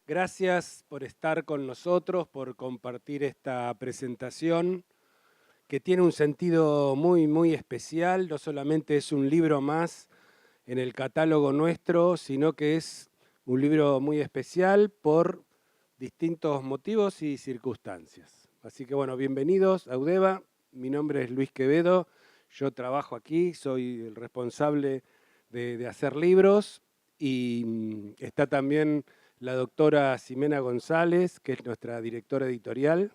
Gracias por estar con nosotros, por compartir esta presentación que tiene un sentido muy especial. No solamente es un libro más en el catálogo nuestro, sino que es un libro muy especial por distintos motivos y circunstancias. Así que bueno, bienvenidos a Eudeva. Mi nombre es Luis Quevedo, yo trabajo aquí, soy el responsable de hacer libros y está también la doctora Ximena González, que es nuestra directora editorial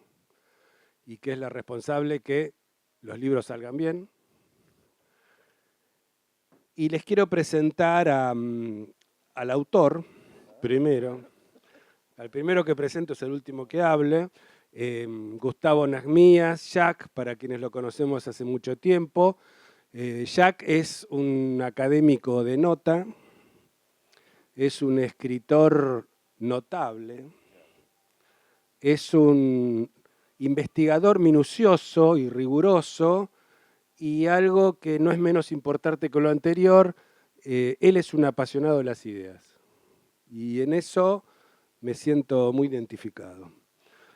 y que es la responsable que los libros salgan bien. Y les quiero presentar al autor, primero. Al primero que presento es el último que hable, Gustavo Nasmías, Jack, para quienes lo conocemos hace mucho tiempo. Jack es un académico de nota, es un escritor notable, es un investigador minucioso y riguroso, y algo que no es menos importante que lo anterior, él es un apasionado de las ideas. Y en eso me siento muy identificado.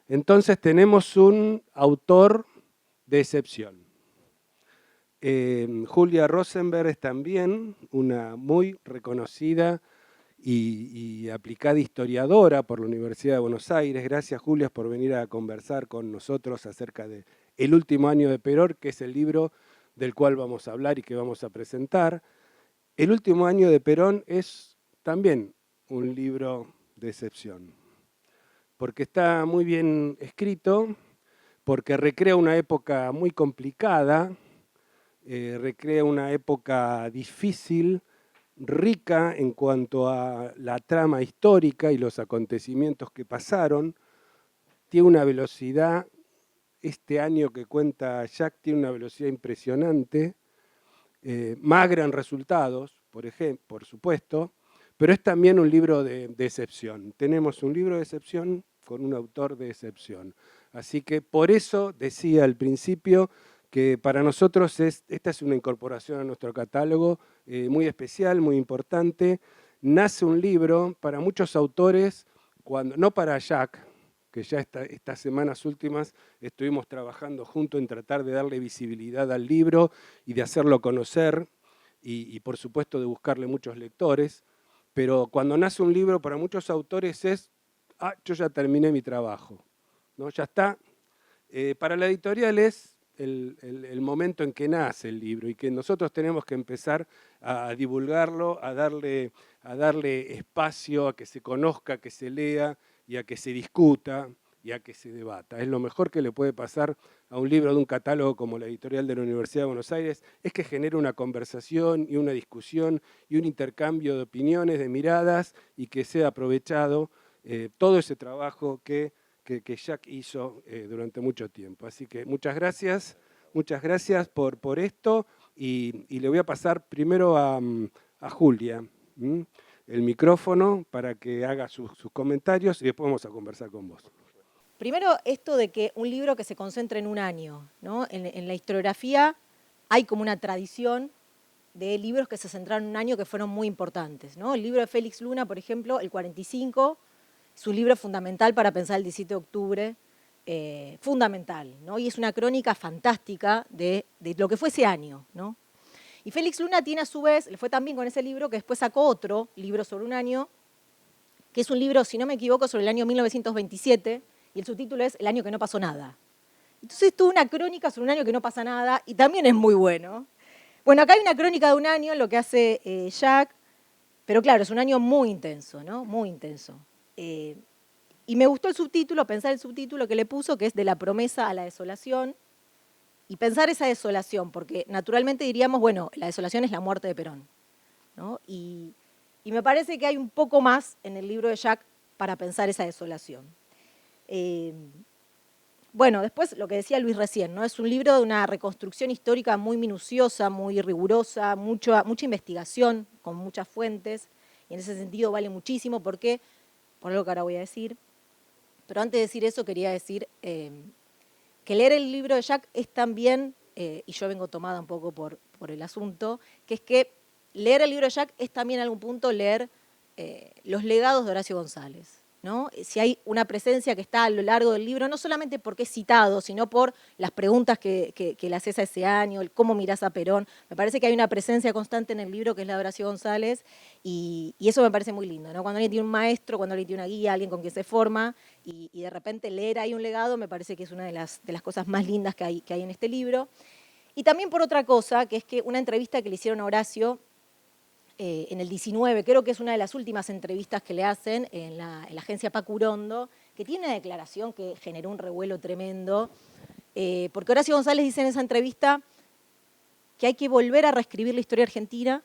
Entonces tenemos un autor de excepción. Julia Rosenberg es también una muy reconocida y aplicada historiadora por la Universidad de Buenos Aires. Gracias, Julia, por venir a conversar con nosotros acerca de El último año de Perón, que es el libro del cual vamos a hablar y que vamos a presentar. El último año de Perón es también un libro de excepción, porque está muy bien escrito, porque recrea una época muy complicada, recrea una época difícil, rica en cuanto a la trama histórica y los acontecimientos que pasaron. Tiene una velocidad, este año que cuenta Jack tiene una velocidad impresionante, magra en resultados, por supuesto, pero es también un libro de excepción. Tenemos un libro de excepción con un autor de excepción. Así que por eso decía al principio que para nosotros esta es una incorporación a nuestro catálogo muy especial, muy importante. Nace un libro para muchos autores, no para Jack, que ya estas semanas últimas estuvimos trabajando juntos en tratar de darle visibilidad al libro y de hacerlo conocer y por supuesto de buscarle muchos lectores, pero cuando nace un libro para muchos autores es, yo ya terminé mi trabajo, ¿no? Ya está. Para la editorial es el momento en que nace el libro y que nosotros tenemos que empezar a divulgarlo, a darle espacio, a que se conozca, que se lea y a que se discuta y a que se debata. Es lo mejor que le puede pasar a un libro de un catálogo como la editorial de la Universidad de Buenos Aires, es que genere una conversación y una discusión y un intercambio de opiniones, de miradas, y que sea aprovechado todo ese trabajo que Jack hizo durante mucho tiempo. Así que muchas gracias por esto, y le voy a pasar primero a Julia el micrófono para que haga sus comentarios y después vamos a conversar con vos. Primero, esto de que un libro que se concentre en un año, ¿no? En la historiografía hay como una tradición de libros que se centraron en un año que fueron muy importantes, ¿no? El libro de Félix Luna, por ejemplo, el 45, es un libro fundamental para pensar el 17 de octubre, fundamental, ¿no? Y es una crónica fantástica de lo que fue ese año, ¿no? Y Félix Luna tiene a su vez, le fue también con ese libro, que después sacó otro libro sobre un año, que es un libro, si no me equivoco, sobre el año 1927, y el subtítulo es El año que no pasó nada. Entonces tuvo una crónica sobre un año que no pasa nada, y también es muy bueno. Bueno, acá hay una crónica de un año, lo que hace Jack, pero claro, es un año muy intenso, ¿no? Muy intenso. Y me gustó el subtítulo, pensar el subtítulo que le puso, que es De la promesa a la desolación, y pensar esa desolación, porque naturalmente diríamos, bueno, la desolación es la muerte de Perón, ¿no? Y me parece que hay un poco más en el libro de Jack para pensar esa desolación. Bueno, después lo que decía Luis recién, ¿no? Es un libro de una reconstrucción histórica muy minuciosa, muy rigurosa, mucha investigación con muchas fuentes, y en ese sentido vale muchísimo porque, por algo que ahora voy a decir, pero antes de decir eso quería decir que leer el libro de Jack es también, y yo vengo tomada un poco por el asunto, que es que leer el libro de Jack es también en algún punto leer los legados de Horacio González, ¿no? Si hay una presencia que está a lo largo del libro, no solamente porque es citado, sino por las preguntas que le haces a ese año, el cómo mirás a Perón. Me parece que hay una presencia constante en el libro que es la de Horacio González y eso me parece muy lindo, ¿no? Cuando alguien tiene un maestro, cuando alguien tiene una guía, alguien con quien se forma y de repente leer ahí un legado, me parece que es una de las cosas más lindas que hay en este libro. Y también por otra cosa, que es que una entrevista que le hicieron a Horacio en el 19, creo que es una de las últimas entrevistas que le hacen en la agencia Pacurondo, que tiene una declaración que generó un revuelo tremendo, porque Horacio González dice en esa entrevista que hay que volver a reescribir la historia argentina,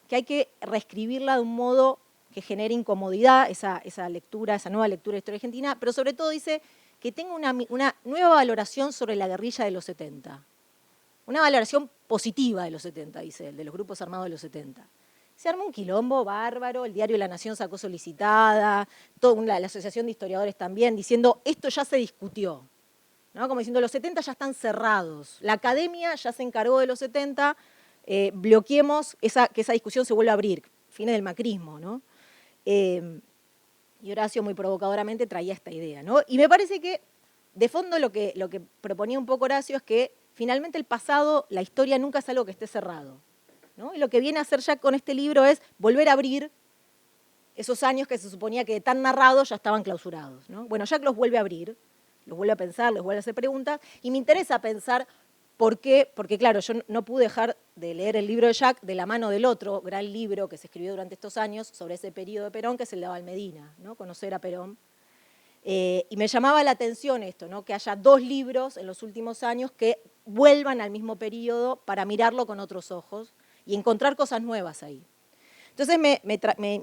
que hay que reescribirla de un modo que genere incomodidad, esa lectura, esa nueva lectura de la historia argentina, pero sobre todo dice que tenga una nueva valoración sobre la guerrilla de los 70. Una valoración positiva de los 70, dice él, de los grupos armados de los 70. Se armó un quilombo bárbaro, el diario La Nación sacó solicitada, la Asociación de Historiadores también, diciendo esto ya se discutió, ¿no? Como diciendo los 70 ya están cerrados, la academia ya se encargó de los 70, bloqueemos que esa discusión se vuelva a abrir, fines del macrismo, ¿no? Y Horacio muy provocadoramente traía esta idea, ¿no? Y me parece que de fondo lo que proponía un poco Horacio es que finalmente el pasado, la historia nunca es algo que esté cerrado, ¿no? Y lo que viene a hacer Jack con este libro es volver a abrir esos años que se suponía que de tan narrados ya estaban clausurados, ¿no? Bueno, Jack los vuelve a abrir, los vuelve a pensar, les vuelve a hacer preguntas, y me interesa pensar por qué, porque claro, yo no pude dejar de leer el libro de Jack de la mano del otro gran libro que se escribió durante estos años sobre ese periodo de Perón, que es el de Valmedina, ¿no? Conocer a Perón. Y me llamaba la atención esto, ¿no? Que haya dos libros en los últimos años que vuelvan al mismo periodo para mirarlo con otros ojos y encontrar cosas nuevas ahí. Entonces me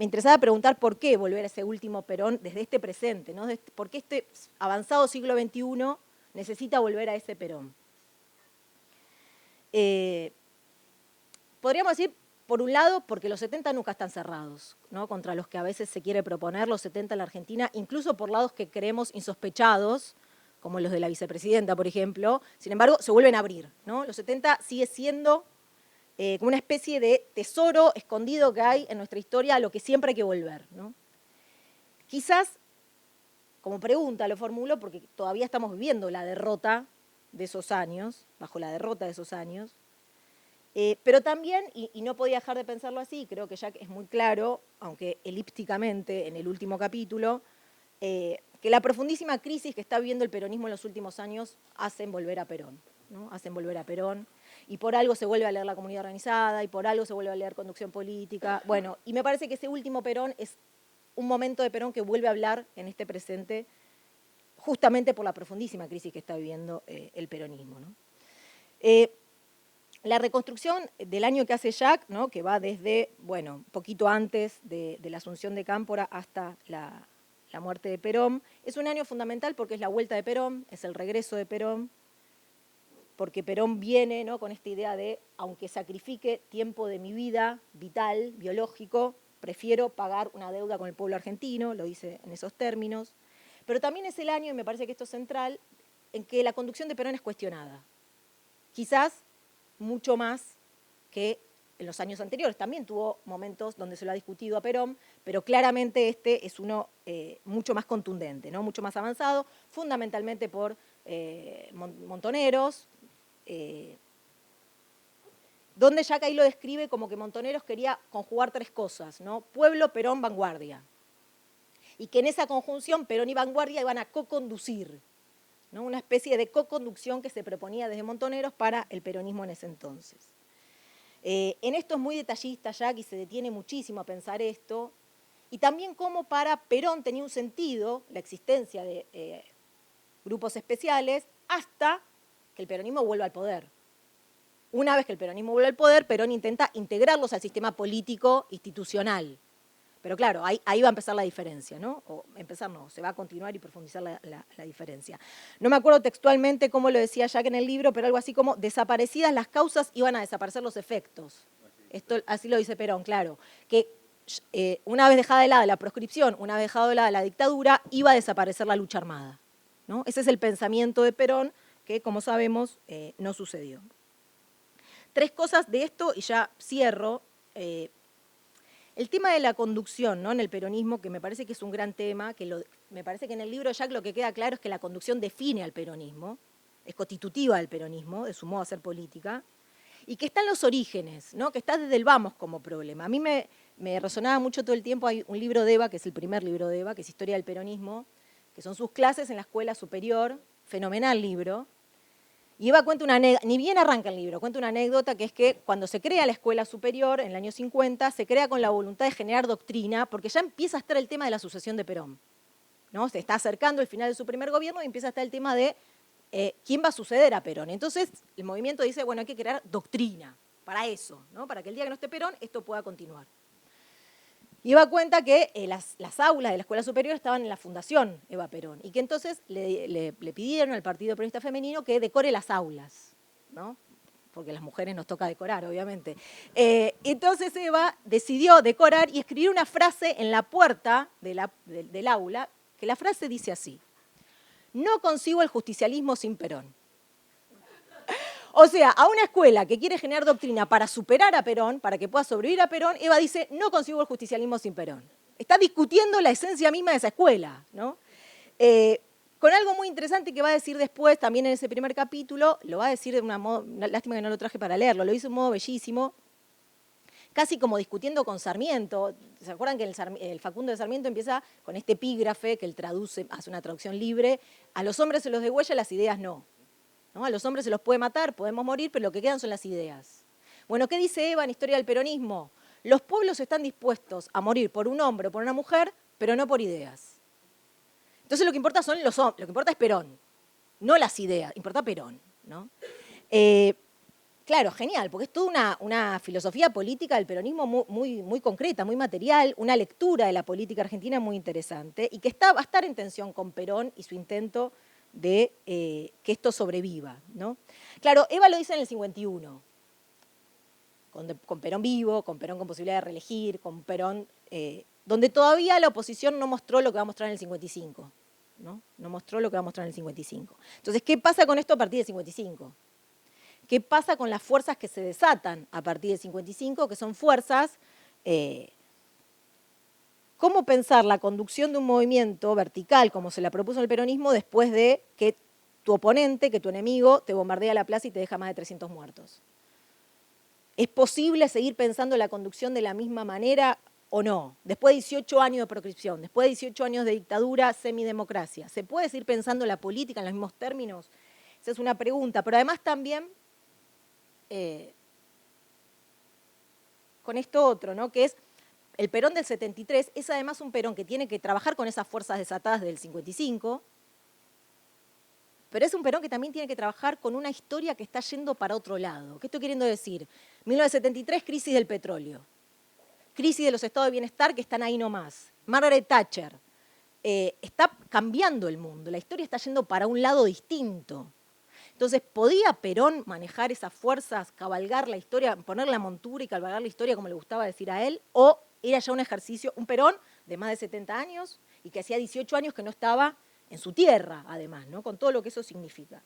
interesaba preguntar por qué volver a ese último Perón desde este presente, ¿no? ¿Por qué este avanzado siglo XXI necesita volver a ese Perón? Podríamos decir, por un lado, porque los 70 nunca están cerrados, ¿no? Contra los que a veces se quiere proponer los 70 en la Argentina, incluso por lados que creemos insospechados, como los de la vicepresidenta, por ejemplo, sin embargo, se vuelven a abrir, ¿no? Los 70 sigue siendo como una especie de tesoro escondido que hay en nuestra historia a lo que siempre hay que volver, ¿no? Quizás, como pregunta lo formulo, porque todavía estamos viviendo la derrota de esos años, bajo la derrota de esos años, pero también, y no podía dejar de pensarlo así, creo que Jack es muy claro, aunque elípticamente en el último capítulo, que la profundísima crisis que está viviendo el peronismo en los últimos años hacen volver a Perón, ¿no? Hacen volver a Perón, y por algo se vuelve a leer la comunidad organizada, y por algo se vuelve a leer conducción política. Bueno, y me parece que ese último Perón es un momento de Perón que vuelve a hablar en este presente, justamente por la profundísima crisis que está viviendo el peronismo, ¿no? La reconstrucción del año que hace Jack, ¿no? Que va desde, bueno, un poquito antes de la asunción de Cámpora hasta la muerte de Perón, es un año fundamental porque es la vuelta de Perón, es el regreso de Perón, porque Perón viene, ¿no? Con esta idea de, aunque sacrifique tiempo de mi vida vital, biológico, prefiero pagar una deuda con el pueblo argentino, lo dice en esos términos, pero también es el año, y me parece que esto es central, en que la conducción de Perón es cuestionada. Quizás mucho más que en los años anteriores. También tuvo momentos donde se lo ha discutido a Perón, pero claramente este es uno mucho más contundente, ¿no? Mucho más avanzado, fundamentalmente por Montoneros, donde Jack ahí lo describe como que Montoneros quería conjugar tres cosas, ¿no? Pueblo, Perón, vanguardia. Y que en esa conjunción Perón y vanguardia iban a co-conducir, ¿no? Una especie de co-conducción que se proponía desde Montoneros para el peronismo en ese entonces. En esto es muy detallista Jack y se detiene muchísimo a pensar esto, y también cómo para Perón tenía un sentido la existencia de grupos especiales hasta que el peronismo vuelva al poder. Una vez que el peronismo vuelve al poder, Perón intenta integrarlos al sistema político institucional. Pero claro, ahí va a empezar la diferencia, ¿no? O empezar no, se va a continuar y profundizar la diferencia. No me acuerdo textualmente cómo lo decía Jack en el libro, pero algo así como, desaparecidas las causas, iban a desaparecer los efectos. Esto, así lo dice Perón, claro. Que una vez dejada de lado la proscripción, una vez dejada de lado la dictadura, iba a desaparecer la lucha armada, ¿no? Ese es el pensamiento de Perón, que como sabemos no sucedió. Tres cosas de esto y ya cierro. El tema de la conducción, ¿no?, en el peronismo, que me parece que es un gran tema, me parece que en el libro Jack lo que queda claro es que la conducción define al peronismo, es constitutiva del peronismo, de su modo de hacer política, y que está en los orígenes, ¿no?, que está desde el vamos como problema. A mí me resonaba mucho todo el tiempo, hay un libro de Eva, que es el primer libro de Eva, que es Historia del Peronismo, que son sus clases en la escuela superior, fenomenal libro. Y Eva cuenta una anécdota, ni bien arranca el libro, cuenta una anécdota que es que cuando se crea la escuela superior, en el año 50, se crea con la voluntad de generar doctrina, porque ya empieza a estar el tema de la sucesión de Perón, ¿no? Se está acercando el final de su primer gobierno y empieza a estar el tema de quién va a suceder a Perón. Entonces el movimiento dice, bueno, hay que crear doctrina para eso, ¿no?, para que el día que no esté Perón esto pueda continuar. Y Eva cuenta que las aulas de la escuela superior estaban en la fundación Eva Perón y que entonces le pidieron al Partido Peronista Femenino que decore las aulas, ¿no?, porque a las mujeres nos toca decorar, obviamente. Entonces Eva decidió decorar y escribir una frase en la puerta del aula, que la frase dice así: no concibo el justicialismo sin Perón. O sea, a una escuela que quiere generar doctrina para superar a Perón, para que pueda sobrevivir a Perón, Eva dice, no concibo el justicialismo sin Perón. Está discutiendo la esencia misma de esa escuela, ¿no? Con algo muy interesante que va a decir después, también en ese primer capítulo, lo va a decir de una lástima que no lo traje para leerlo, lo hizo de un modo bellísimo, casi como discutiendo con Sarmiento. ¿Se acuerdan que el Facundo de Sarmiento empieza con este epígrafe que él traduce, hace una traducción libre? A los hombres se los degüella, las ideas no. ¿No? A los hombres se los puede matar, podemos morir, pero lo que quedan son las ideas. Bueno, ¿qué dice Eva en Historia del Peronismo? Los pueblos están dispuestos a morir por un hombre o por una mujer, pero no por ideas. Entonces lo que importa son los hombres, lo que importa es Perón, no las ideas, importa Perón, ¿no? Claro, genial, porque es toda una filosofía política del peronismo muy concreta, muy material, una lectura de la política argentina muy interesante y que va a estar en tensión con Perón y su intento de que esto sobreviva, ¿no? Claro, Eva lo dice en el 51, con Perón vivo, con Perón con posibilidad de reelegir, con Perón, donde todavía la oposición no mostró lo que va a mostrar en el 55, ¿no? No mostró lo que va a mostrar en el 55. Entonces, ¿qué pasa con esto a partir del 55? ¿Qué pasa con las fuerzas que se desatan a partir del 55, que son fuerzas... ¿Cómo pensar la conducción de un movimiento vertical, como se la propuso el peronismo, después de que tu oponente, que tu enemigo, te bombardea la plaza y te deja más de 300 muertos? ¿Es posible seguir pensando la conducción de la misma manera o no? Después de 18 años de proscripción, después de 18 años de dictadura, semidemocracia, ¿se puede seguir pensando la política en los mismos términos? Esa es una pregunta, pero además también con esto otro, ¿no?, que es el Perón del 73 es además un Perón que tiene que trabajar con esas fuerzas desatadas del 55, pero es un Perón que también tiene que trabajar con una historia que está yendo para otro lado. ¿Qué estoy queriendo decir? 1973, crisis del petróleo, crisis de los estados de bienestar que están ahí nomás. Margaret Thatcher, está cambiando el mundo, la historia está yendo para un lado distinto. Entonces, ¿podía Perón manejar esas fuerzas, cabalgar la historia, poner la montura y cabalgar la historia como le gustaba decir a él? ¿O era ya un ejercicio, un Perón de más de 70 años y que hacía 18 años que no estaba en su tierra, además, ¿no?, con todo lo que eso significa?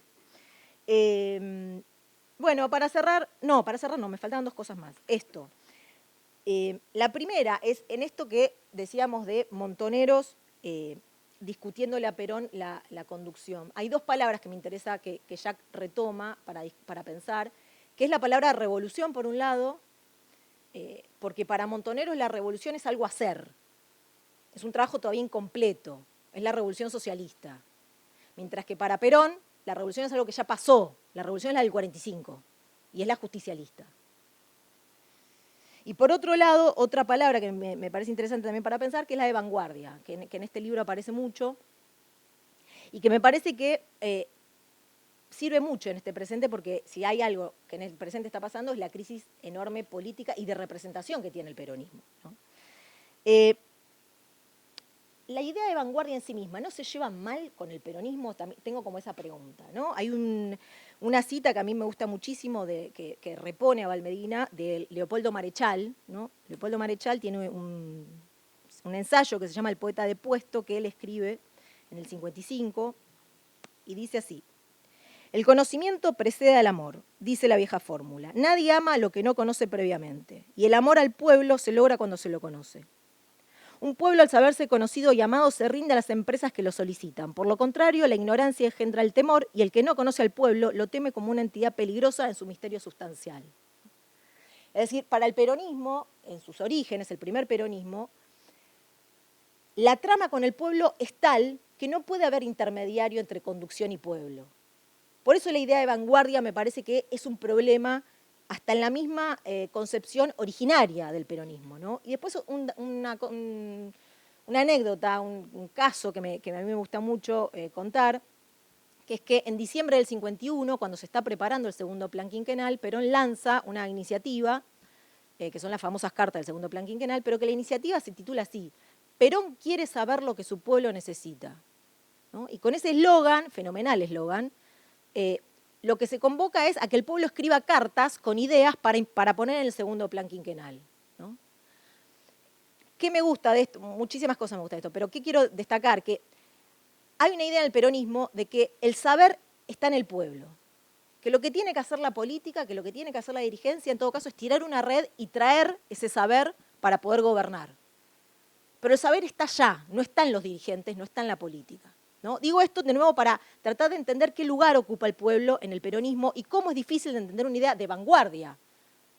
Bueno, para cerrar no, me faltaban dos cosas más. Esto. La primera es en esto que decíamos de Montoneros discutiéndole a Perón la conducción. Hay dos palabras que me interesa que Jack retoma para pensar, que es la palabra revolución, por un lado, porque para Montoneros la revolución es algo a hacer, es un trabajo todavía incompleto, es la revolución socialista. Mientras que para Perón la revolución es algo que ya pasó, la revolución es la del 45, y es la justicialista. Y por otro lado, otra palabra que me parece interesante también para pensar, que es la de vanguardia, que en este libro aparece mucho, y que me parece que sirve mucho en este presente, porque si hay algo que en el presente está pasando es la crisis enorme política y de representación que tiene el peronismo, ¿no? La idea de vanguardia en sí misma, ¿no se lleva mal con el peronismo? También tengo como esa pregunta, ¿no? Hay una cita que a mí me gusta muchísimo, que repone a Valmedina, de Leopoldo Marechal, ¿no? Leopoldo Marechal tiene un ensayo que se llama El poeta depuesto, que él escribe en el 55, y dice así: El conocimiento precede al amor, dice la vieja fórmula. Nadie ama lo que no conoce previamente, y el amor al pueblo se logra cuando se lo conoce. Un pueblo, al saberse conocido y amado, se rinde a las empresas que lo solicitan. Por lo contrario, la ignorancia engendra el temor, y el que no conoce al pueblo lo teme como una entidad peligrosa en su misterio sustancial. Es decir, para el peronismo, en sus orígenes, el primer peronismo, la trama con el pueblo es tal que no puede haber intermediario entre conducción y pueblo. Por eso la idea de vanguardia me parece que es un problema hasta en la misma concepción originaria del peronismo, ¿no? Y después una anécdota, un caso que a mí me gusta mucho contar, que es que en diciembre del 51, cuando se está preparando el segundo plan quinquenal, Perón lanza una iniciativa, que son las famosas cartas del segundo plan quinquenal, pero que la iniciativa se titula así: Perón quiere saber lo que su pueblo necesita, ¿no? Y con ese eslogan, fenomenal eslogan, lo que se convoca es a que el pueblo escriba cartas con ideas para poner en el segundo plan quinquenal, ¿no? ¿Qué me gusta de esto? Muchísimas cosas me gustan de esto, pero ¿qué quiero destacar? Que hay una idea en el peronismo de que el saber está en el pueblo, que lo que tiene que hacer la política, que lo que tiene que hacer la dirigencia, en todo caso, es tirar una red y traer ese saber para poder gobernar. Pero el saber está allá, no está en los dirigentes, no está en la política, ¿no? Digo esto de nuevo para tratar de entender qué lugar ocupa el pueblo en el peronismo y cómo es difícil de entender una idea de vanguardia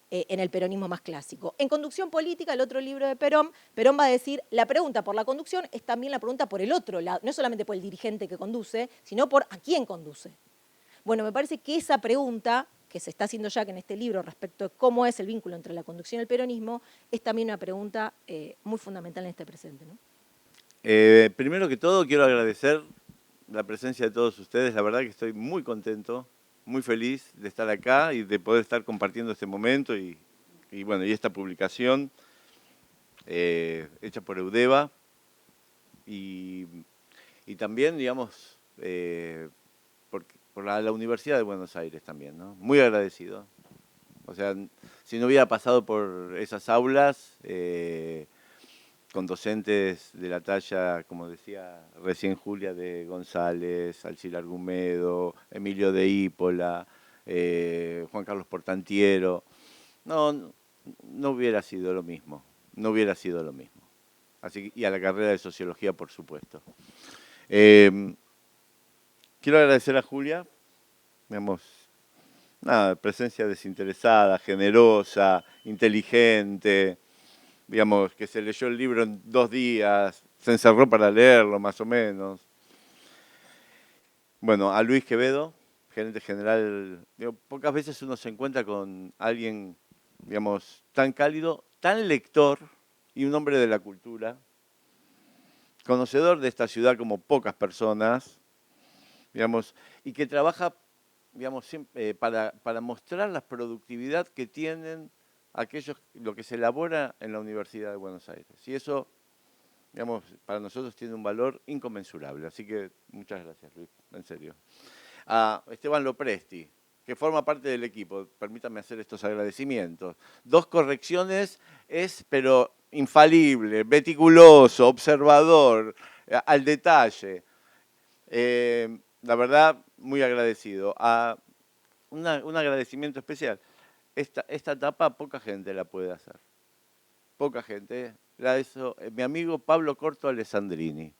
en el peronismo más clásico. En Conducción Política, el otro libro de Perón, Perón va a decir, la pregunta por la conducción es también la pregunta por el otro lado, no solamente por el dirigente que conduce, sino por a quién conduce. Bueno, me parece que esa pregunta que se está haciendo ya en este libro respecto de cómo es el vínculo entre la conducción y el peronismo, es también una pregunta muy fundamental en este presente, ¿no? Primero que todo, quiero agradecer la presencia de todos ustedes. La verdad que estoy muy contento, muy feliz de estar acá y de poder estar compartiendo este momento y esta publicación hecha por Eudeva y también, digamos, por la Universidad de Buenos Aires también, ¿no? Muy agradecido. O sea, si no hubiera pasado por esas aulas, con docentes de la talla, como decía recién Julia, de González, Alcir Argumedo, Emilio de Ípola, Juan Carlos Portantiero, no hubiera sido lo mismo, no hubiera sido lo mismo. Así que, y a la carrera de Sociología, por supuesto. Quiero agradecer a Julia, digamos, presencia desinteresada, generosa, inteligente, digamos, que se leyó el libro en 2 días, se encerró para leerlo, más o menos. Bueno, a Luis Quevedo, gerente general, pocas veces uno se encuentra con alguien, digamos, tan cálido, tan lector y un hombre de la cultura, conocedor de esta ciudad como pocas personas, digamos, y que trabaja, digamos, para mostrar la productividad que tienen lo que se elabora en la Universidad de Buenos Aires. Y eso, digamos, para nosotros tiene un valor inconmensurable. Así que muchas gracias, Luis, en serio. A Esteban Lopresti, que forma parte del equipo, permítanme hacer estos agradecimientos. 2 correcciones pero infalible, meticuloso, observador, al detalle. La verdad, muy agradecido. Un agradecimiento especial. Esta etapa poca gente la puede hacer. Poca gente. La hizo mi amigo Pablo Corto Alessandrini.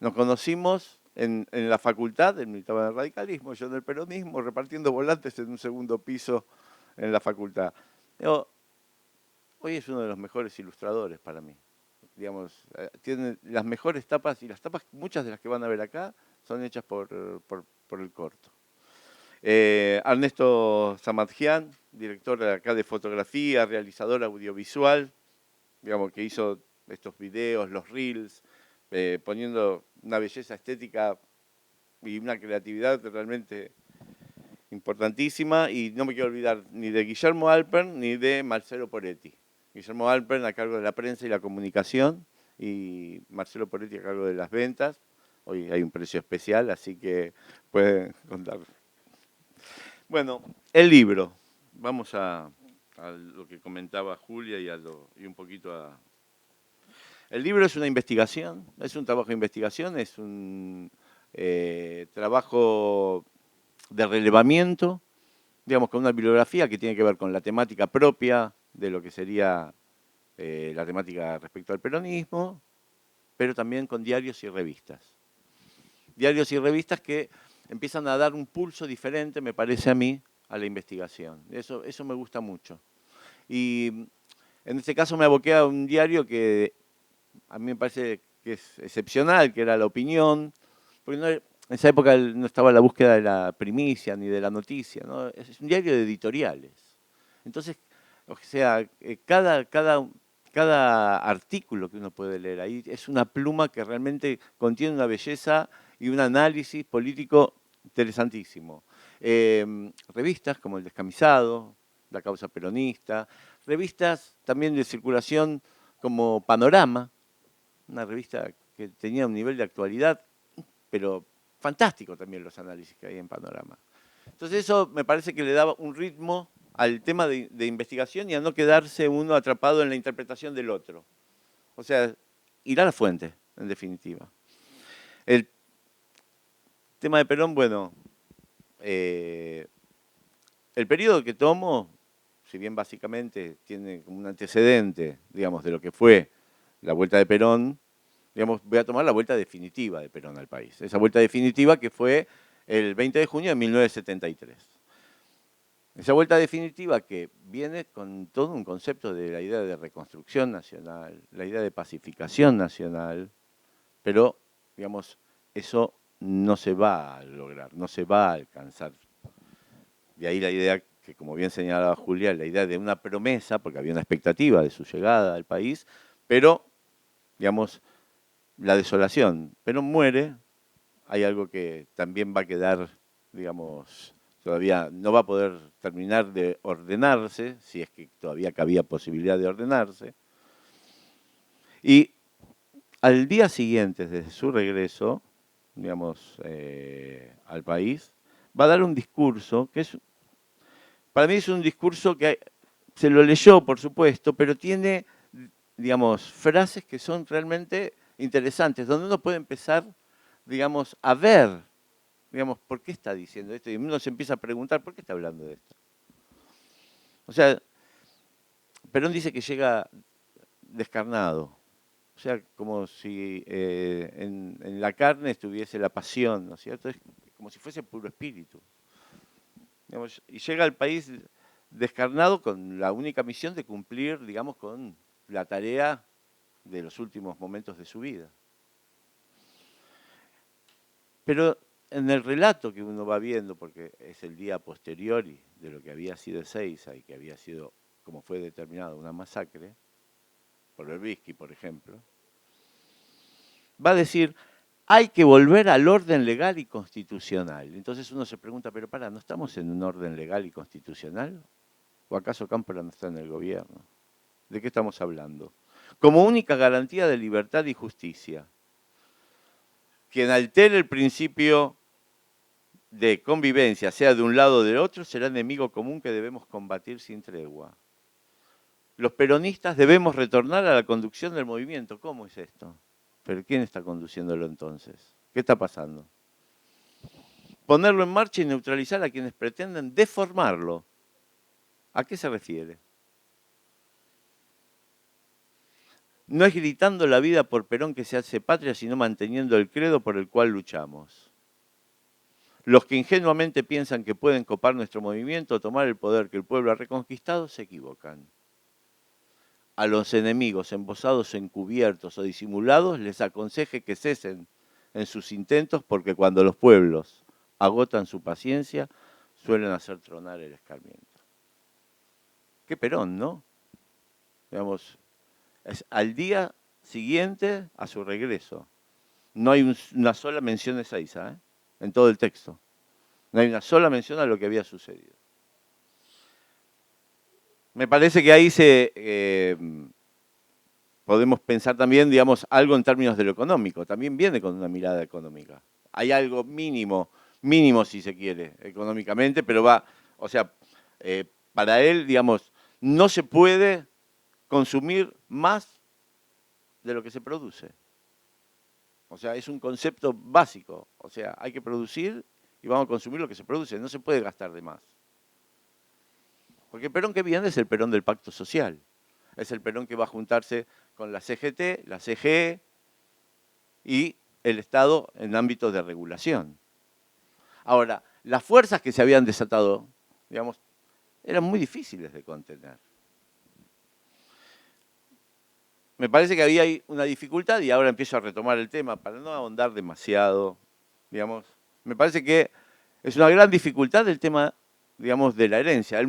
Nos conocimos en la facultad, él militaba en el radicalismo, yo en el peronismo, repartiendo volantes en un segundo piso en la facultad. Hoy es uno de los mejores ilustradores para mí. Digamos, tiene las mejores tapas, y las tapas, muchas de las que van a ver acá, son hechas por el Corto. Ernesto Samadjian, director acá de fotografía, realizador audiovisual, digamos, que hizo estos videos, los reels, poniendo una belleza estética y una creatividad realmente importantísima. Y no me quiero olvidar ni de Guillermo Alpern ni de Marcelo Poretti. Guillermo Alpern a cargo de la prensa y la comunicación y Marcelo Poretti a cargo de las ventas. Hoy hay un precio especial, así que pueden contar. Bueno, el libro. Vamos a lo que comentaba Julia y un poquito a... El libro es una investigación, es un trabajo de investigación, es un trabajo de relevamiento, digamos, con una bibliografía que tiene que ver con la temática propia de lo que sería la temática respecto al peronismo, pero también con diarios y revistas. Diarios y revistas que empiezan a dar un pulso diferente, me parece a mí, a la investigación. Eso me gusta mucho. Y en este caso me aboqué a un diario que a mí me parece que es excepcional, que era La Opinión, porque en esa época no estaba la búsqueda de la primicia ni de la noticia, ¿no? Es un diario de editoriales. Entonces, o sea, cada artículo que uno puede leer ahí es una pluma que realmente contiene una belleza y un análisis político interesantísimo. Revistas como El Descamisado, La Causa Peronista, revistas también de circulación como Panorama, una revista que tenía un nivel de actualidad, pero fantástico también los análisis que hay en Panorama. Entonces eso me parece que le daba un ritmo al tema de investigación y a no quedarse uno atrapado en la interpretación del otro. O sea, ir a la fuente, en definitiva. El tema de Perón, bueno, el periodo que tomo, si bien básicamente tiene como un antecedente, digamos, de lo que fue la vuelta de Perón, digamos, voy a tomar la vuelta definitiva de Perón al país. Esa vuelta definitiva que fue el 20 de junio de 1973. Esa vuelta definitiva que viene con todo un concepto de la idea de reconstrucción nacional, la idea de pacificación nacional, pero, digamos, eso no se va a lograr, no se va a alcanzar. De ahí la idea que, como bien señalaba Julia, la idea de una promesa, porque había una expectativa de su llegada al país, pero, digamos, la desolación. Perón muere, hay algo que también va a quedar, digamos, todavía no va a poder terminar de ordenarse, si es que todavía cabía posibilidad de ordenarse. Y al día siguiente, desde su regreso, digamos, al país, va a dar un discurso que es, para mí es un discurso que se lo leyó, por supuesto, pero tiene, digamos, frases que son realmente interesantes, donde uno puede empezar, digamos, a ver, digamos, ¿por qué está diciendo esto? Y uno se empieza a preguntar, ¿por qué está hablando de esto? O sea, Perón dice que llega descarnado, o sea, como si en la carne estuviese la pasión, ¿no es cierto? Es como si fuese puro espíritu. Digamos, y llega al país descarnado con la única misión de cumplir, digamos, con la tarea de los últimos momentos de su vida. Pero en el relato que uno va viendo, porque es el día posteriori de lo que había sido Ezeiza y que había sido, como fue determinado, una masacre, por Berbisky, por ejemplo, va a decir, hay que volver al orden legal y constitucional. Entonces uno se pregunta, pero ¿no estamos en un orden legal y constitucional? ¿O acaso Cámpora no está en el gobierno? ¿De qué estamos hablando? Como única garantía de libertad y justicia. Quien altere el principio de convivencia, sea de un lado o del otro, será enemigo común que debemos combatir sin tregua. Los peronistas debemos retornar a la conducción del movimiento. ¿Cómo es esto? ¿Pero quién está conduciéndolo entonces? ¿Qué está pasando? Ponerlo en marcha y neutralizar a quienes pretenden deformarlo. ¿A qué se refiere? No es gritando la vida por Perón que se hace patria, sino manteniendo el credo por el cual luchamos. Los que ingenuamente piensan que pueden copar nuestro movimiento o tomar el poder que el pueblo ha reconquistado, se equivocan. A los enemigos embosados, encubiertos o disimulados, les aconseje que cesen en sus intentos, porque cuando los pueblos agotan su paciencia, suelen hacer tronar el escarmiento. Qué Perón, ¿no? Digamos, es al día siguiente a su regreso. No hay una sola mención de Ezeiza, ¿eh? En todo el texto. No hay una sola mención a lo que había sucedido. Me parece que ahí podemos pensar también, digamos, algo en términos de lo económico. También viene con una mirada económica. Hay algo mínimo si se quiere, económicamente, pero va, o sea, para él, digamos, no se puede consumir más de lo que se produce. O sea, es un concepto básico. O sea, hay que producir y vamos a consumir lo que se produce, no se puede gastar de más. Porque el Perón que viene es el Perón del pacto social, es el Perón que va a juntarse con la CGT, la CGE y el Estado en ámbitos de regulación. Ahora, las fuerzas que se habían desatado, digamos, eran muy difíciles de contener. Me parece que había ahí una dificultad y ahora empiezo a retomar el tema para no ahondar demasiado, digamos. Me parece que es una gran dificultad el tema, digamos, de la herencia.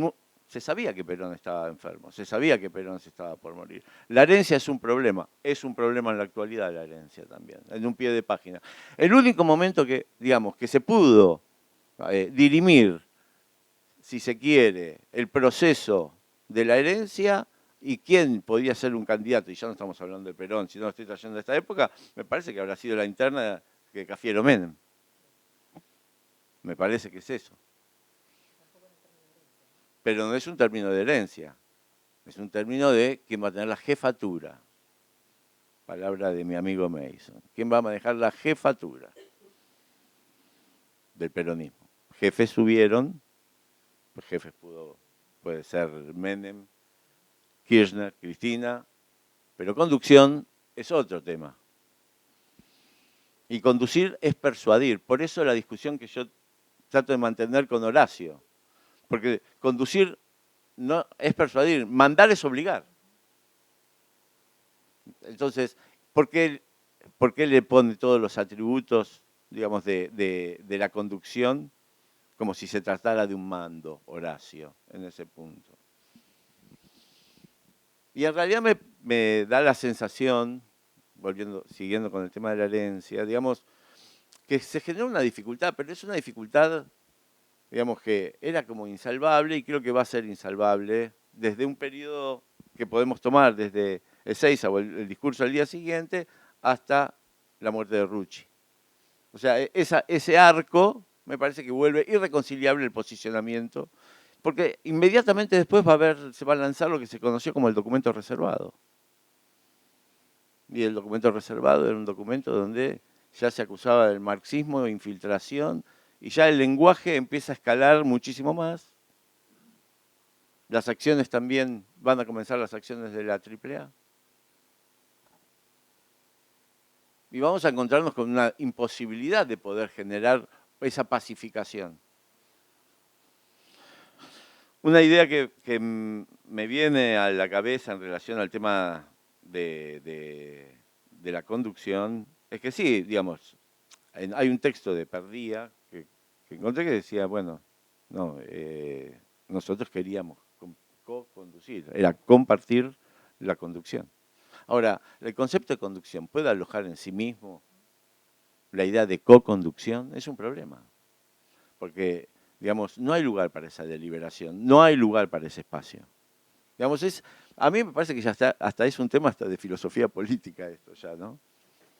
Se sabía que Perón estaba enfermo, se sabía que Perón se estaba por morir. La herencia es un problema en la actualidad la herencia también, en un pie de página. El único momento que, digamos, que se pudo dirimir, si se quiere, el proceso de la herencia y quién podía ser un candidato, y ya no estamos hablando de Perón, sino estoy trayendo de esta época, me parece que habrá sido la interna de Cafiero Menem. Me parece que es eso. Pero no es un término de herencia, es un término de quién va a tener la jefatura. Palabra de mi amigo Mason. ¿Quién va a manejar la jefatura del peronismo? Jefes subieron, pues jefes puede ser Menem, Kirchner, Cristina, pero conducción es otro tema. Y conducir es persuadir. Por eso la discusión que yo trato de mantener con Horacio. Porque conducir no es persuadir, mandar es obligar. Entonces, ¿por qué le pone todos los atributos, digamos, de la conducción como si se tratara de un mando, Horacio, en ese punto? Y en realidad me da la sensación, siguiendo con el tema de la herencia, digamos, que se genera una dificultad, pero es una dificultad, digamos, que era como insalvable y creo que va a ser insalvable desde un periodo que podemos tomar desde Ezeiza o el discurso al día siguiente hasta la muerte de Rucci. O sea, ese arco me parece que vuelve irreconciliable el posicionamiento, porque inmediatamente después se va a lanzar lo que se conoció como el documento reservado. Y el documento reservado era un documento donde ya se acusaba del marxismo, de infiltración, y ya el lenguaje empieza a escalar muchísimo más. Las acciones también, van a comenzar las acciones de la AAA. Y vamos a encontrarnos con una imposibilidad de poder generar esa pacificación. Una idea que me viene a la cabeza en relación al tema de la conducción es que sí, digamos, hay un texto de Perdía que encontré que decía, bueno, no, nosotros queríamos co-conducir, era compartir la conducción. Ahora, el concepto de conducción puede alojar en sí mismo la idea de co-conducción, es un problema, porque, digamos, no hay lugar para esa deliberación, no hay lugar para ese espacio. Digamos, a mí me parece que ya hasta es un tema hasta de filosofía política esto ya, ¿no?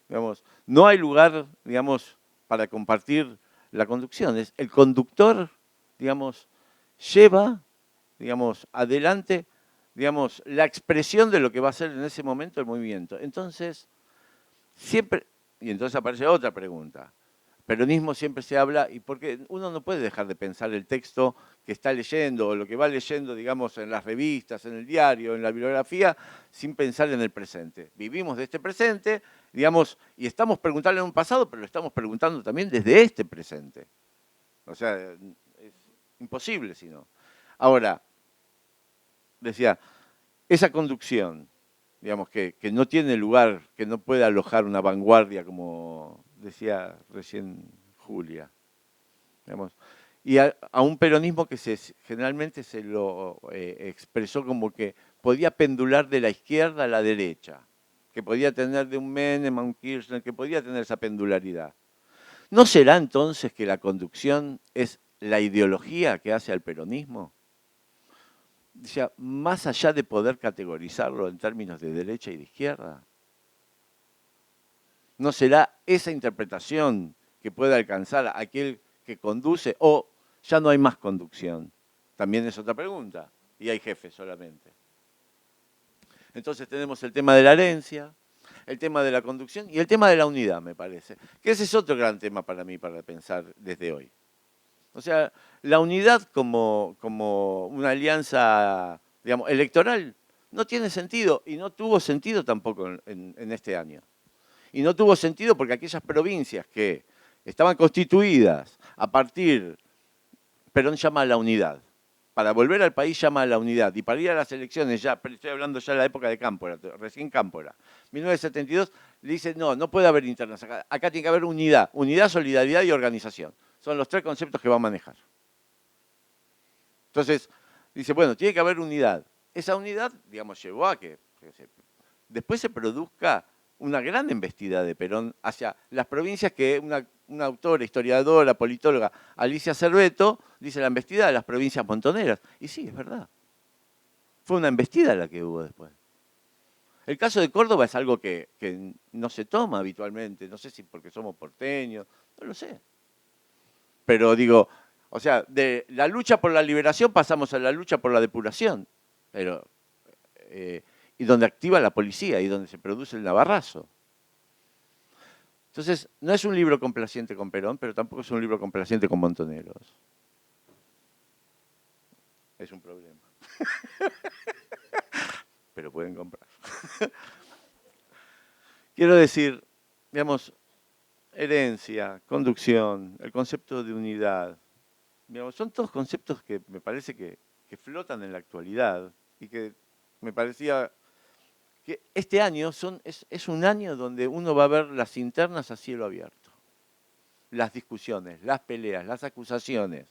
Digamos, no hay lugar, digamos, para compartir la conducción. El conductor, digamos, lleva, digamos, adelante, digamos, la expresión de lo que va a ser en ese momento el movimiento. Entonces, y entonces aparece otra pregunta. Peronismo siempre se habla, y porque uno no puede dejar de pensar el texto que está leyendo, o lo que va leyendo, digamos, en las revistas, en el diario, en la bibliografía, sin pensar en el presente. Vivimos de este presente, digamos, y estamos preguntando en un pasado, pero lo estamos preguntando también desde este presente. O sea, es imposible si no. Ahora, decía, esa conducción, digamos, que no tiene lugar, que no puede alojar una vanguardia, como decía recién Julia, digamos, y a un peronismo que generalmente se lo expresó como que podía pendular de la izquierda a la derecha, que podía tener de un Menem a un Kirchner, que podía tener esa pendularidad. ¿No será entonces que la conducción es la ideología que hace al peronismo? O sea, más allá de poder categorizarlo en términos de derecha y de izquierda, ¿no será esa interpretación que puede alcanzar a aquel que conduce o ya no hay más conducción? También es otra pregunta, y hay jefes solamente. Entonces tenemos el tema de la herencia, el tema de la conducción y el tema de la unidad, me parece. Que ese es otro gran tema para mí, para pensar desde hoy. O sea, la unidad como una alianza, digamos, electoral no tiene sentido y no tuvo sentido tampoco en este año. Y no tuvo sentido porque aquellas provincias que estaban constituidas a partir, Perón llama a la unidad. Para volver al país llama a la unidad. Y para ir a las elecciones, ya, pero estoy hablando ya de la época de Cámpora, recién Cámpora, 1972, le dice, no puede haber internas, acá tiene que haber unidad. Unidad, solidaridad y organización. Son los tres conceptos que va a manejar. Entonces, dice, bueno, tiene que haber unidad. Esa unidad, digamos, llevó a que después se produzca una gran embestida de Perón hacia las provincias que una autora, historiadora, politóloga, Alicia Cerveto, dice la embestida de las provincias montoneras. Y sí, es verdad. Fue una embestida la que hubo después. El caso de Córdoba es algo que no se toma habitualmente, no sé si porque somos porteños, no lo sé. Pero digo, o sea, de la lucha por la liberación pasamos a la lucha por la depuración. Pero, y donde activa la policía y donde se produce el navarrazo. Entonces, no es un libro complaciente con Perón, pero tampoco es un libro complaciente con Montoneros. Es un problema. Pero pueden comprar. Quiero decir, digamos, herencia, conducción, el concepto de unidad, digamos, son todos conceptos que me parece que flotan en la actualidad y que me parecía que este año es un año donde uno va a ver las internas a cielo abierto, las discusiones, las peleas, las acusaciones,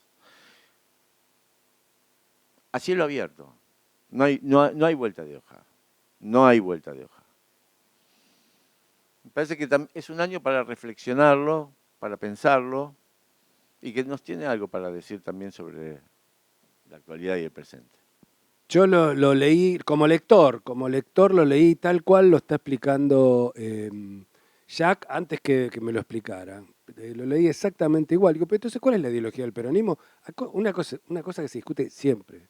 a cielo abierto. No hay vuelta de hoja, no hay vuelta de hoja. Me parece que es un año para reflexionarlo, para pensarlo, y que nos tiene algo para decir también sobre la actualidad y el presente. Yo lo leí como lector lo leí tal cual lo está explicando Jack antes que me lo explicara. Lo leí exactamente igual. Digo, pero entonces, ¿cuál es la ideología del peronismo? Una cosa que se discute siempre,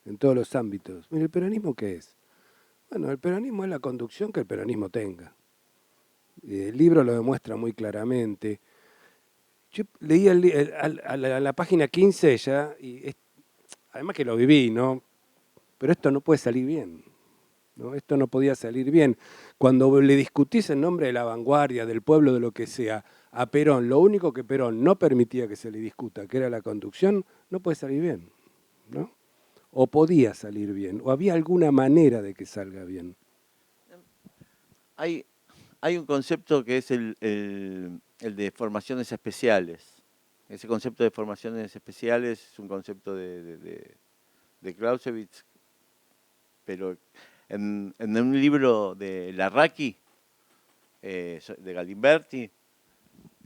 en todos los ámbitos. Mira, ¿el peronismo qué es? Bueno, el peronismo es la conducción que el peronismo tenga. El libro lo demuestra muy claramente. Yo leí a la página 15 ya, y además que lo viví, ¿no? Pero esto no puede salir bien, ¿no? Esto no podía salir bien. Cuando le discutís en nombre de la vanguardia, del pueblo, de lo que sea, a Perón, lo único que Perón no permitía que se le discuta, que era la conducción, no puede salir bien, ¿no? O podía salir bien, o había alguna manera de que salga bien. Hay un concepto que es el de formaciones especiales. Ese concepto de formaciones especiales es un concepto de Clausewitz, pero en un libro de Larraqui, de Galimberti,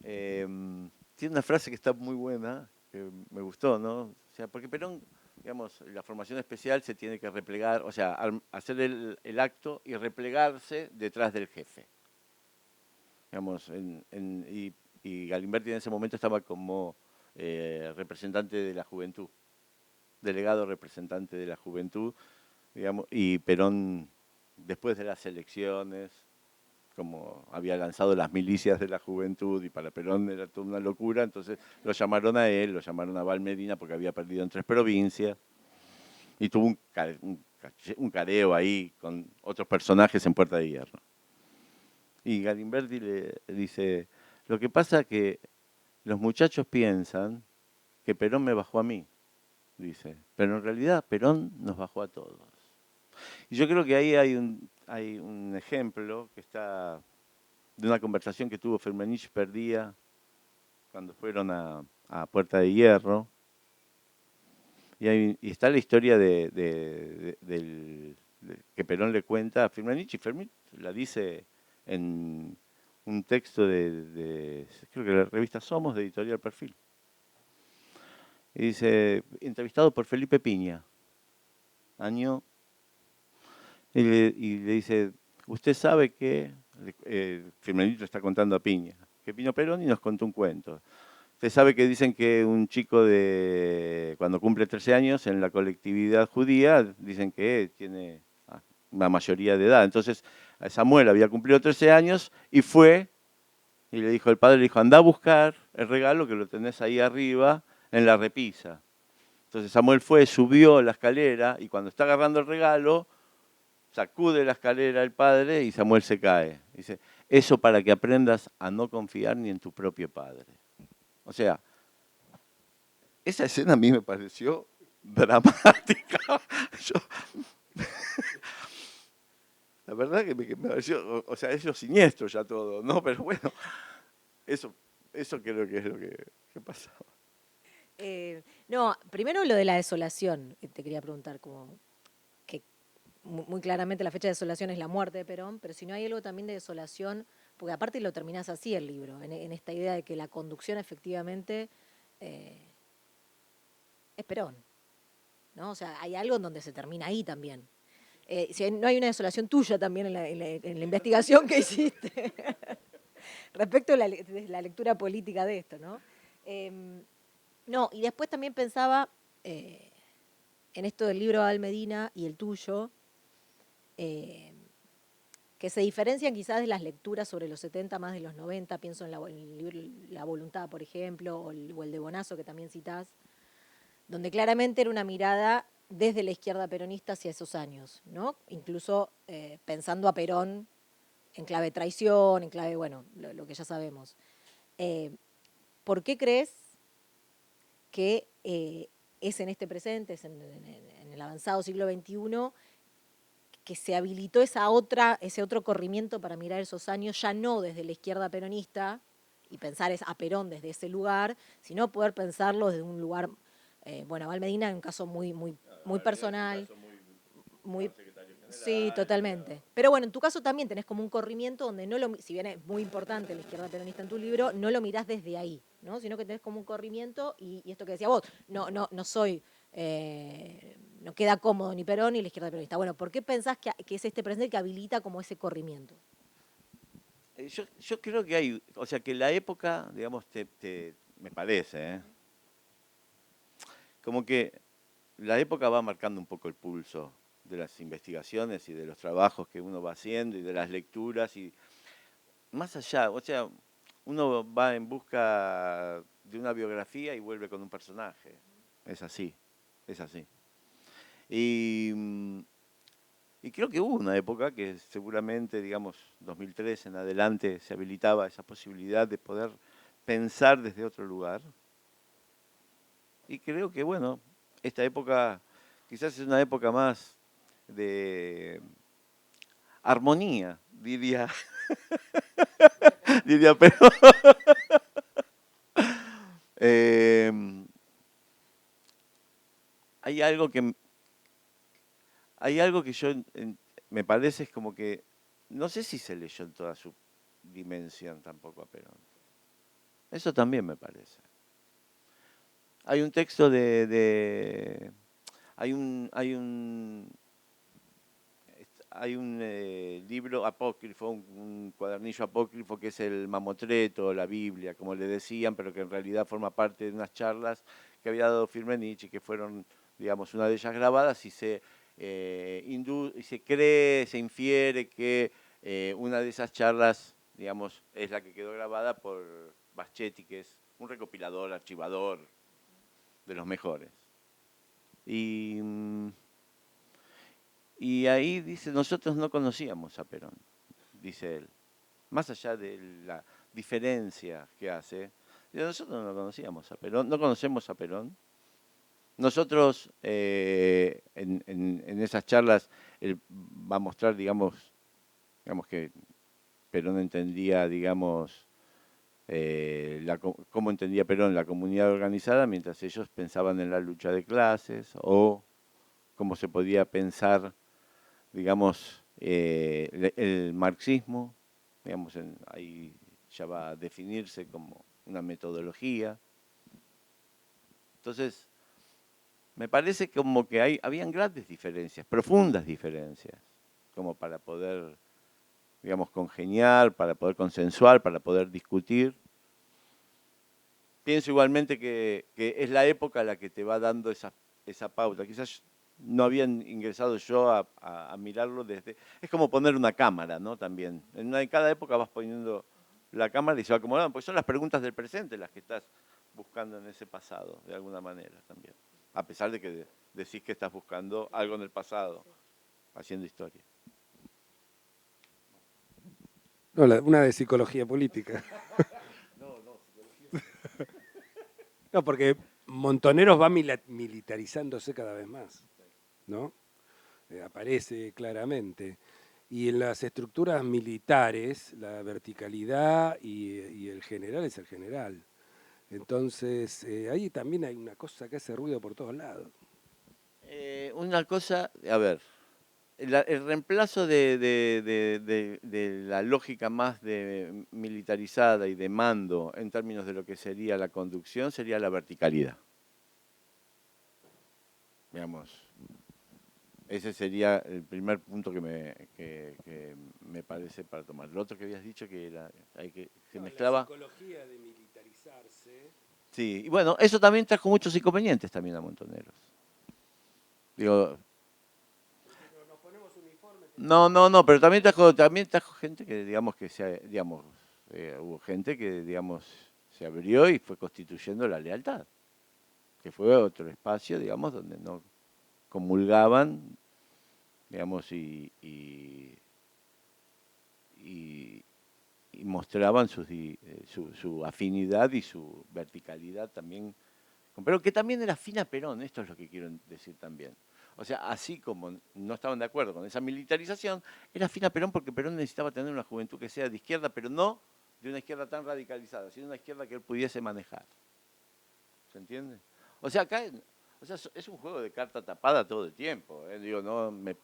tiene una frase que está muy buena, que me gustó, ¿no? O sea, porque Perón, digamos, la formación especial se tiene que replegar, o sea, hacer el acto y replegarse detrás del jefe. Digamos, y Galimberti en ese momento estaba como representante de la juventud, delegado representante de la juventud, digamos, y Perón, después de las elecciones, como había lanzado las milicias de la juventud y para Perón era toda una locura, entonces lo llamaron a él, lo llamaron a Valmedina porque había perdido en 3 provincias y tuvo un careo ahí con otros personajes en Puerta de Hierro. Y Galimberti le dice, lo que pasa es que los muchachos piensan que Perón me bajó a mí, dice, pero en realidad Perón nos bajó a todos. Y yo creo que ahí hay un ejemplo que está de una conversación que tuvo Firmenich Perdía cuando fueron a Puerta de Hierro. Y está la historia que Perón le cuenta a Firmenich, y Firmenich la dice en un texto creo que la revista Somos, de Editorial Perfil. Y dice, entrevistado por Felipe Piña, año, y le dice, usted sabe que, Firmenich le está contando a Piña, que vino Perón y nos contó un cuento. Usted sabe que dicen que un chico cuando cumple 13 años en la colectividad judía, dicen que tiene una mayoría de edad. Entonces, Samuel había cumplido 13 años y fue, y el padre le dijo, anda a buscar el regalo que lo tenés ahí arriba, en la repisa. Entonces Samuel fue, subió la escalera y cuando está agarrando el regalo, sacude la escalera el padre y Samuel se cae. Dice, eso para que aprendas a no confiar ni en tu propio padre. O sea, esa escena a mí me pareció dramática. La verdad que me pareció, o sea, es lo siniestro ya todo, ¿no? Pero bueno, eso creo que es lo que pasaba. No, primero lo de la desolación, te quería preguntar, como que muy claramente la fecha de desolación es la muerte de Perón, pero si no hay algo también de desolación, porque aparte lo terminás así el libro, en esta idea de que la conducción efectivamente es Perón, ¿no? O sea, hay algo en donde se termina ahí también. Si no hay una desolación tuya también en la investigación que hiciste respecto a la lectura política de esto, ¿no? No, y después también pensaba en esto del libro de Abel Medina y el tuyo, que se diferencian quizás de las lecturas sobre los 70 más de los 90, pienso en el libro La Voluntad, por ejemplo, o el de Bonazo, que también citás, donde claramente era una mirada desde la izquierda peronista hacia esos años, ¿no? Incluso pensando a Perón en clave traición, en clave, bueno, lo que ya sabemos. ¿Por qué crees que es en este presente, es en el avanzado siglo XXI, que se habilitó ese otro corrimiento para mirar esos años, ya no desde la izquierda peronista y pensar a Perón desde ese lugar, sino poder pensarlo desde un lugar, bueno, Abel Medina es un caso muy personal, muy... Sí, totalmente. Pero bueno, en tu caso también tenés como un corrimiento donde si bien es muy importante la izquierda peronista en tu libro, no lo mirás desde ahí, ¿no? Sino que tenés como un corrimiento y esto que decía vos, no soy, no queda cómodo ni Perón ni la izquierda peronista. Bueno, ¿por qué pensás que es este presente que habilita como ese corrimiento? Yo creo que hay, o sea, que la época, digamos, me parece, como que la época va marcando un poco el pulso de las investigaciones y de los trabajos que uno va haciendo y de las lecturas y más allá, o sea, uno va en busca de una biografía y vuelve con un personaje. Es así, es así. Y creo que hubo una época que seguramente, digamos, 2003 en adelante se habilitaba esa posibilidad de poder pensar desde otro lugar. Y creo que, bueno, esta época quizás es una época más de armonía, diría, diría, pero hay algo que me parece es como que no sé si se leyó en toda su dimensión tampoco a Perón. Eso también me parece. Hay un texto hay un libro apócrifo, un cuadernillo apócrifo que es el Mamotreto, la Biblia, como le decían, pero que en realidad forma parte de unas charlas que había dado Firmenich y que fueron, digamos, una de ellas grabadas y se cree, se infiere que una de esas charlas, digamos, es la que quedó grabada por Baschetti, que es un recopilador, archivador de los mejores. Y ahí dice, nosotros no conocíamos a Perón, dice él. Más allá de la diferencia que hace, nosotros no conocíamos a Perón, no conocemos a Perón. Nosotros en esas charlas él va a mostrar, digamos que Perón entendía, digamos, cómo entendía Perón la comunidad organizada, mientras ellos pensaban en la lucha de clases o cómo se podía pensar, digamos, el marxismo, digamos, ahí ya va a definirse como una metodología. Entonces, me parece como que habían grandes diferencias, profundas diferencias, como para poder, digamos, congeniar, para poder consensuar, para poder discutir. Pienso igualmente que es la época la que te va dando esa pauta. Quizás no habían ingresado yo a mirarlo desde... Es como poner una cámara, ¿no? También. En cada época vas poniendo la cámara y se va acomodando, porque son las preguntas del presente las que estás buscando en ese pasado, de alguna manera también. A pesar de que decís que estás buscando algo en el pasado, haciendo historia. No, una de psicología política. No, porque Montoneros va militarizándose cada vez más, ¿no? Aparece claramente. Y en las estructuras militares, la verticalidad y el general es el general. Entonces, ahí también hay una cosa que hace ruido por todos lados. Una cosa, a ver, el reemplazo de la lógica más de militarizada y de mando en términos de lo que sería la conducción sería la verticalidad. Digamos, ese sería el primer punto que me parece para tomar. Lo otro que habías dicho que era, que se mezclaba. La psicología de militarizarse. Sí, y bueno, eso también trajo muchos inconvenientes también a Montoneros. Digo, no, pero también trajo gente que, digamos, hubo gente que, digamos, se abrió y fue constituyendo la lealtad, que fue otro espacio, digamos, donde no comulgaban, digamos, y mostraban su afinidad y su verticalidad también, pero que también era afín a Perón, esto es lo que quiero decir también. O sea, así como no estaban de acuerdo con esa militarización, era afín a Perón porque Perón necesitaba tener una juventud que sea de izquierda, pero no de una izquierda tan radicalizada, sino una izquierda que él pudiese manejar. ¿Se entiende? O sea, acá es un juego de carta tapada todo el tiempo. Digo,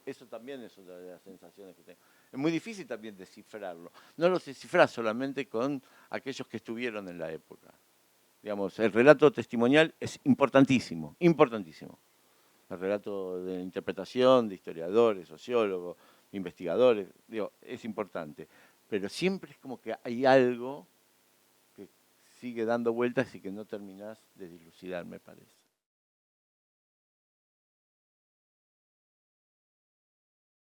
eso también es otra de las sensaciones que tengo. Es muy difícil también descifrarlo. No lo descifras solamente con aquellos que estuvieron en la época. Digamos, el relato testimonial es importantísimo, importantísimo. El relato de interpretación de historiadores, sociólogos, investigadores, digo, es importante. Pero siempre es como que hay algo que sigue dando vueltas y que no terminás de dilucidar, me parece.